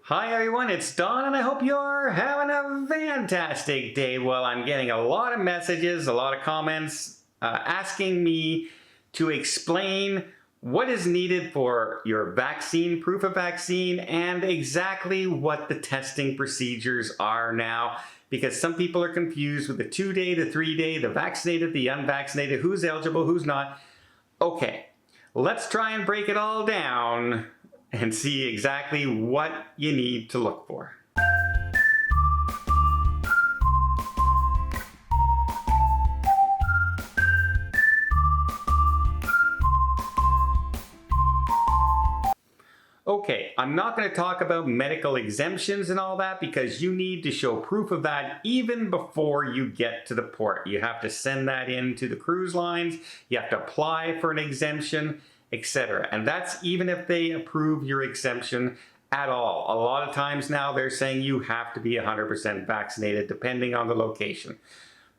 Hi everyone, it's Don and I hope you're having a fantastic day. Well, I'm getting a lot of messages, a lot of comments asking me to explain what is needed for your vaccine, proof of vaccine, and exactly what the testing procedures are now. Because some people are confused with the 2-day, the 3-day, the vaccinated, the unvaccinated, who's eligible, who's not. Okay, let's try and break it all down and see exactly what you need to look for. Okay, I'm not going to talk about medical exemptions and all that because you need to show proof of that even before you get to the port. You have to send that in to the cruise lines, you have to apply for an exemption, etc. And that's even if they approve your exemption at all. A lot of times now they're saying you have to be 100% vaccinated depending on the location.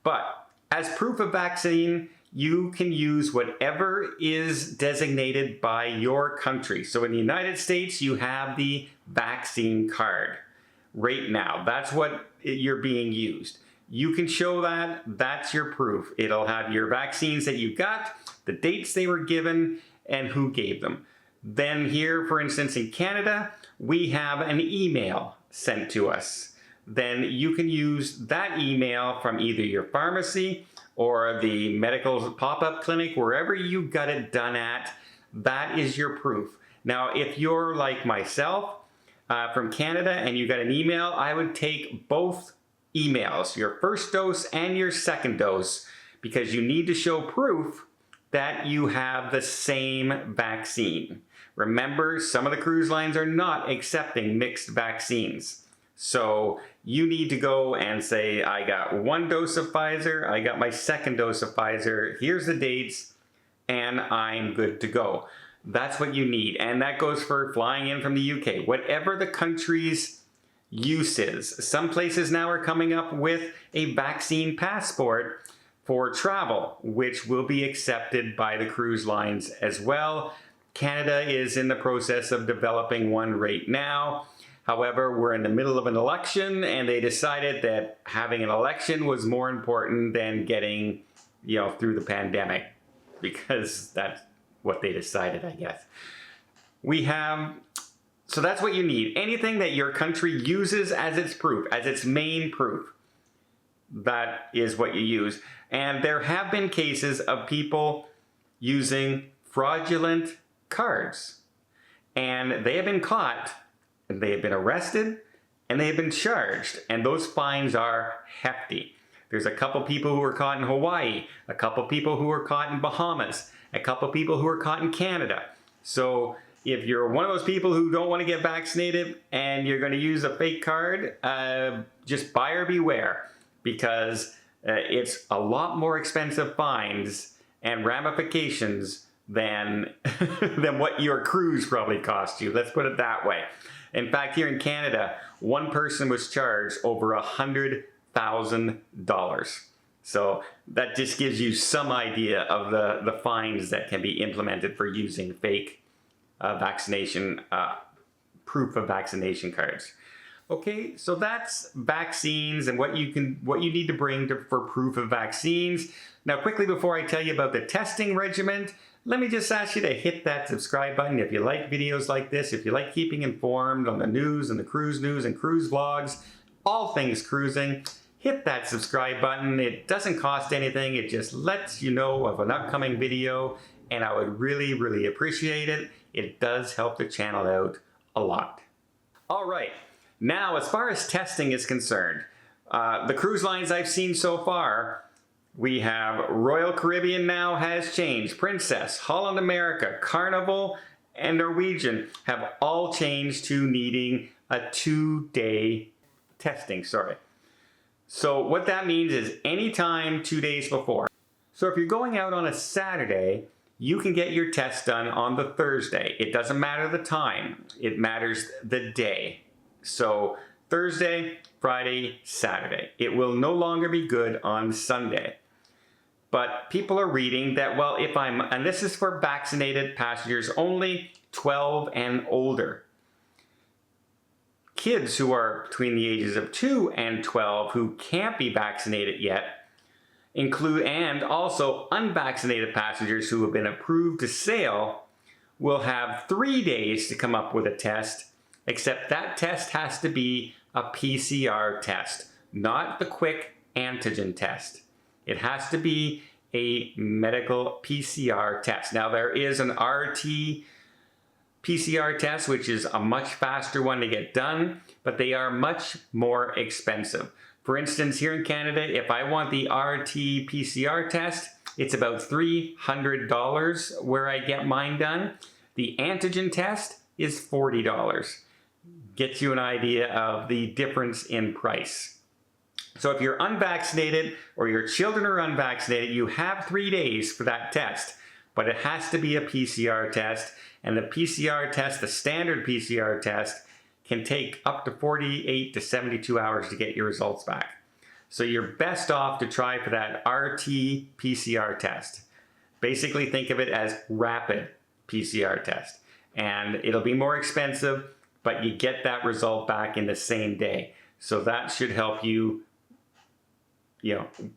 But as proof of vaccine, you can use whatever is designated by your country. So in the United States, you have the vaccine card right now. That's what you're being used. You can show that, that's your proof. It'll have your vaccines that you got, the dates they were given, and who gave them. Then here, for instance, in Canada, we have an email sent to us. Then you can use that email from either your pharmacy or the medical pop-up clinic, wherever you got it done at, that is your proof. Now, if you're like myself from Canada and you got an email, I would take both emails, your first dose and your second dose, because you need to show proof that you have the same vaccine. Remember, some of the cruise lines are not accepting mixed vaccines. So you need to go and say, I got 1 dose of Pfizer, I got my 2nd dose of Pfizer, here's the dates, and I'm good to go. That's what you need. And that goes for flying in from the UK. Whatever the country's use is. Some places now are coming up with a vaccine passport for travel, which will be accepted by the cruise lines as well. Canada is in the process of developing one right now. However, we're in the middle of an election and they decided that having an election was more important than getting, through the pandemic, because that's what they decided, I guess. So that's what you need. Anything that your country uses as its proof, as its main proof, that is what you use. And there have been cases of people using fraudulent cards, and they have been caught. They have been arrested and they have been charged, and those fines are hefty. There's a couple people who were caught in Hawaii, a couple people who were caught in Bahamas, a couple people who were caught in Canada. So if you're one of those people who don't want to get vaccinated and you're going to use a fake card, just buyer beware, because it's a lot more expensive fines and ramifications than what your cruise probably cost you. Let's put it that way. In fact, here in Canada, one person was charged over $100,000. So that just gives you some idea of the fines that can be implemented for using fake vaccination, proof of vaccination cards. Okay, so that's vaccines and what you need to bring for proof of vaccines. Now, quickly before I tell you about the testing regimen, let me just ask you to hit that subscribe button if you like videos like this, if you like keeping informed on the news and the cruise news and cruise vlogs, all things cruising. Hit that subscribe button. It doesn't cost anything. It just lets you know of an upcoming video, and I would really, really appreciate it. It does help the channel out a lot. All right, now as far as testing is concerned, the cruise lines I've seen so far, we have Royal Caribbean now has changed. Princess, Holland America, Carnival, and Norwegian have all changed to needing a 2-day testing, So what that means is anytime 2 days before. So if you're going out on a Saturday, you can get your test done on the Thursday. It doesn't matter the time, it matters the day. So Thursday, Friday, Saturday. It will no longer be good on Sunday. But people are reading that, well, and this is for vaccinated passengers only, 12 and older. kids who are between the ages of 2 and 12 who can't be vaccinated yet and also unvaccinated passengers who have been approved to sail will have 3 days to come up with a test, except that test has to be a PCR test, not the quick antigen test. It has to be a medical PCR test. Now there is an RT PCR test, which is a much faster one to get done, but they are much more expensive. For instance, here in Canada, if I want the RT PCR test, it's about $300 where I get mine done. The antigen test is $40. Gets you an idea of the difference in price. So if you're unvaccinated or your children are unvaccinated, you have 3 days for that test, but it has to be a PCR test. And the PCR test, the standard PCR test, can take up to 48 to 72 hours to get your results back. So you're best off to try for that RT PCR test. Basically think of it as rapid PCR test. And it'll be more expensive, but you get that result back in the same day. So that should help you,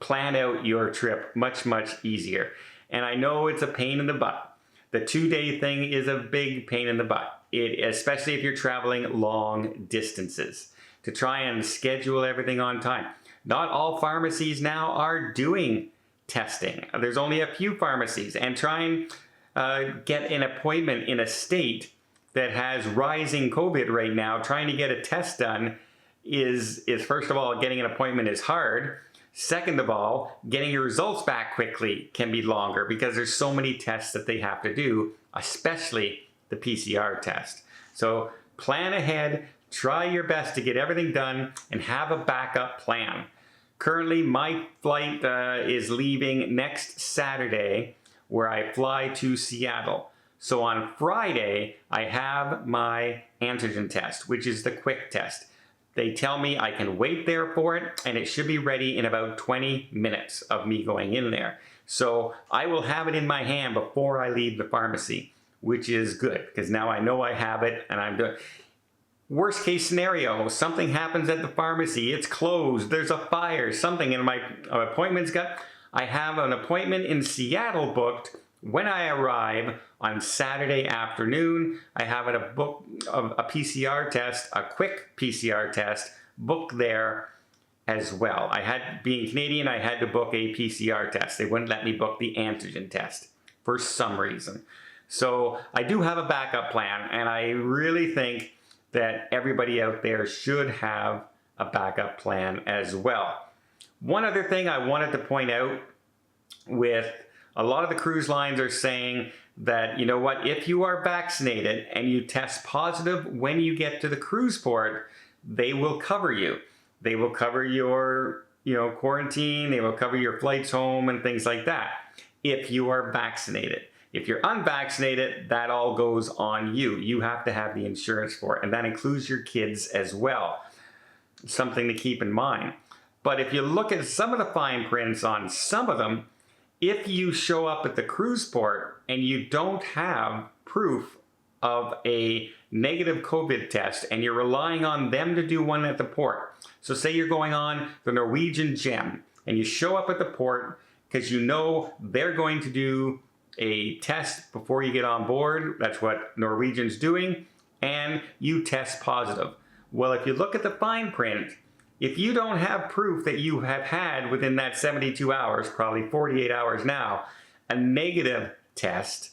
plan out your trip much, much easier. And I know it's a pain in the butt. The 2-day thing is a big pain in the butt, especially if you're traveling long distances, to try and schedule everything on time. Not all pharmacies now are doing testing. There's only a few pharmacies, and try and get an appointment in a state that has rising COVID right now. Trying to get a test done is first of all, getting an appointment is hard. Second of all, getting your results back quickly can be longer because there's so many tests that they have to do, especially the PCR test. So plan ahead, try your best to get everything done, and have a backup plan. Currently, my flight is leaving next Saturday, where I fly to Seattle. So on Friday, I have my antigen test, which is the quick test. They tell me I can wait there for it, and it should be ready in about 20 minutes of me going in there. So I will have it in my hand before I leave the pharmacy, which is good, because now I know I have it and I'm doing. Worst case scenario, something happens at the pharmacy, it's closed, there's a fire, something, and my appointment's got. I have an appointment in Seattle booked when I arrive on Saturday afternoon. I have a PCR test, a quick PCR test, booked there as well. Being Canadian, I had to book a PCR test. They wouldn't let me book the antigen test for some reason. So I do have a backup plan, and I really think that everybody out there should have a backup plan as well. One other thing I wanted to point out, with a lot of the cruise lines are saying that, if you are vaccinated and you test positive when you get to the cruise port, they will cover you. They will cover your, quarantine, they will cover your flights home and things like that if you are vaccinated. If you're unvaccinated, that all goes on you. You have to have the insurance for it, and that includes your kids as well. Something to keep in mind. But if you look at some of the fine prints on some of them, if you show up at the cruise port and you don't have proof of a negative COVID test and you're relying on them to do one at the port. So say you're going on the Norwegian Gem and you show up at the port because they're going to do a test before you get on board. That's what Norwegian's doing, and you test positive. Well, if you look at the fine print, if you don't have proof that you have had within that 72 hours, probably 48 hours now, a negative test,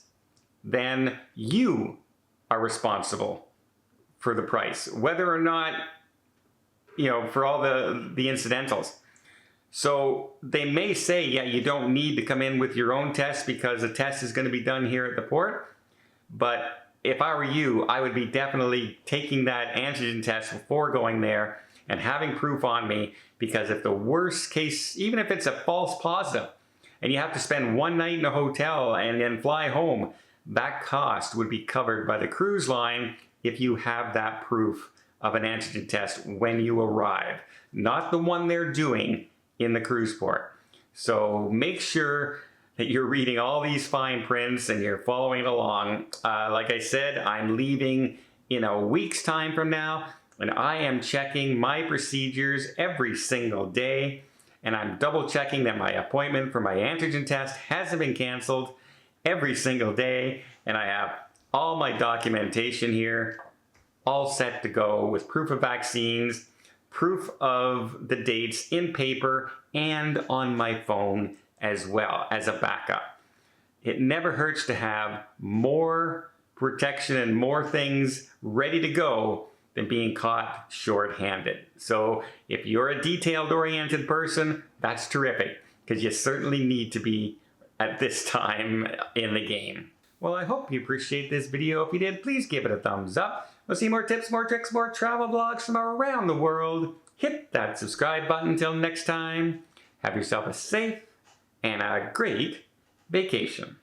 then you are responsible for the price, whether or not, for all the incidentals. So they may say, yeah, you don't need to come in with your own test because the test is going to be done here at the port. But if I were you, I would be definitely taking that antigen test before going there and having proof on me, because if the worst case, even if it's a false positive, and you have to spend one night in a hotel and then fly home, that cost would be covered by the cruise line if you have that proof of an antigen test when you arrive, not the one they're doing in the cruise port. So make sure that you're reading all these fine prints and you're following it along. Like I said, I'm leaving in a week's time from now. And I am checking my procedures every single day, and I'm double checking that my appointment for my antigen test hasn't been canceled every single day, and I have all my documentation here all set to go with proof of vaccines, proof of the dates in paper and on my phone as well as a backup. It never hurts to have more protection and more things ready to go than being caught short-handed. So if you're a detailed-oriented person, that's terrific, because you certainly need to be at this time in the game. Well, I hope you appreciate this video. If you did, please give it a thumbs up. We'll see more tips, more tricks, more travel vlogs from around the world. Hit that subscribe button. Until next time, have yourself a safe and a great vacation.